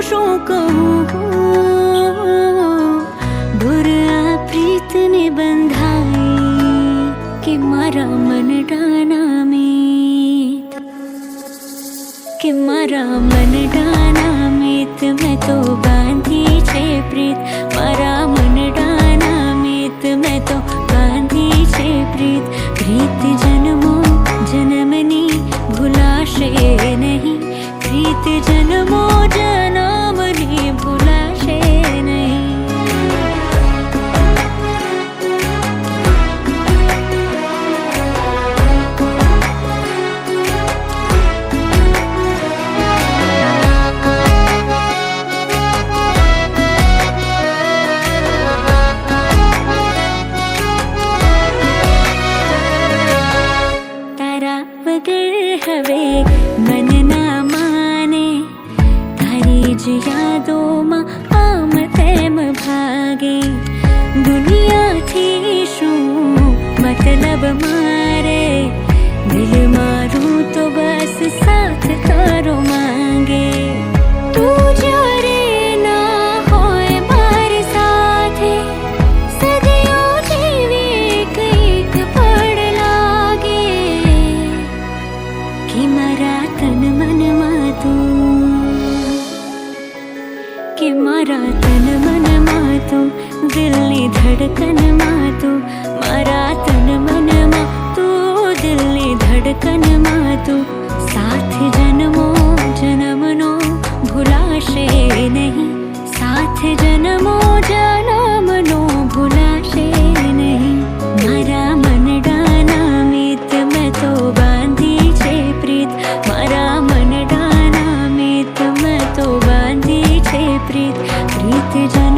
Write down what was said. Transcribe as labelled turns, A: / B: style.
A: શું કહું, દૂર આ પ્રીતને બંધાઈ કે મારા મનડાના મીત, કે મારા મનડાના મીત મેં તો બાંધી છે પ્રીત, મારા મનડાના મીત મેં તો બાંધી છે પ્રીત. પ્રીત જન્મો જન્મની ભૂલાશે નહીં, પ્રીત જન્મો જન્મની ભૂલાશે નહીં. હવે મન ના માને, તારી જ યાદોમાં આમ તેમ ભાગે. દુનિયાથી શું મતલબ મારે, દિલ મારું તો બસ સાથ તારો માંગે. તું જ્યારે ના હોય મારી સાથે, સદીઓ જેવી કંઈક પડ લાગે કે મારા તન મનમાં તું, કે મારા તન મનમાં તું, દિલની ધડકનમાં તું, મારા તન મનમાં તું, દિલની ધડકનમાં તું. સાથ જન્મો જન્મનો ભૂલાશે નહીં, સાથ જન્મો જન્મનો ભૂલાશે નહીં. મારા મનડાના મીત મેં તો બાંધી છે પ્રીત, મારા મનડાના મીત મેં તો બાંધી છે પ્રીત. પ્રીત જન